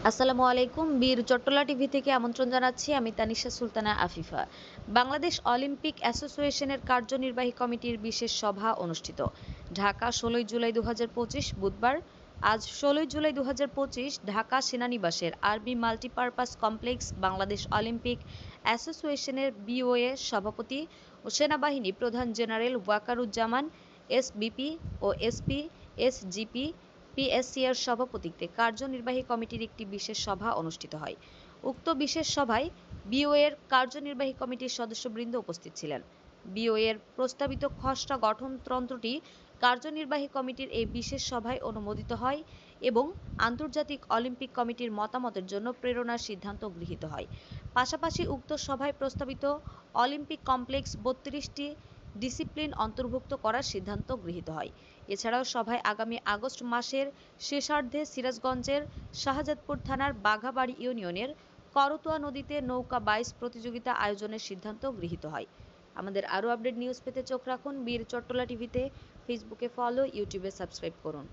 আসসালামু আলাইকুম। বীর চট্টলা টিভি থেকে আমন্ত্রণ জানাচ্ছি। আমি তানিশা সুলতানা আফিফা। বাংলাদেশ অলিম্পিক অ্যাসোসিয়েশনের কার্যনির্বাহী কমিটির বিশেষ সভা অনুষ্ঠিত। ঢাকা ১৬ জুলাই ২০২৫ বুধবার। আজ ১৬ জুলাই ২০২৫ ঢাকা সেনানিবাসের আরবি মাল্টিপারপাস কমপ্লেক্স বাংলাদেশ অলিম্পিক অ্যাসোসিয়েশনের বিওএ সভাপতি ও সেনাবাহিনী প্রধান জেনারেল ওয়াকারুজ্জামান এসবিপি ও এসপি এসজিপি পিএসসি-এর সভাপতিত্বে কার্যনির্বাহী কমিটির একটি বিশেষ সভা অনুষ্ঠিত হয়। উক্ত বিশেষ সভায় বিওএ-এর কার্যনির্বাহী কমিটির সদস্যবৃন্দ উপস্থিত ছিলেন। বিওএ-এর প্রস্তাবিত খসড়া গঠনতন্ত্রটি কার্যনির্বাহী কমিটির এই বিশেষ সভায় অনুমোদিত হয় এবং আন্তর্জাতিক অলিম্পিক কমিটির মতামতের জন্য প্রেরণার সিদ্ধান্ত গৃহীত হয়। পাশাপাশি উক্ত সভায় প্রস্তাবিত অলিম্পিক কমপ্লেক্স ৩২টি ডিসিপ্লিন অন্তর্ভুক্ত করার সিদ্ধান্ত গৃহীত হয়। এছাড়াও সভায় আগামী আগস্ট মাসের শেষার্ধে সিরাজগঞ্জের শাহজাদপুর থানার বাঘাবাড়ি ইউনিয়নের করতোয়া নদীতে নৌকা বাইচ প্রতিযোগিতা আয়োজনের সিদ্ধান্ত গৃহীত হয়। আমাদের আরও আপডেট নিউজ পেতে চোখ রাখুন বীর চট্টলা টিভিতে। ফেসবুকে ফলো, ইউটিউবে সাবস্ক্রাইব করুন।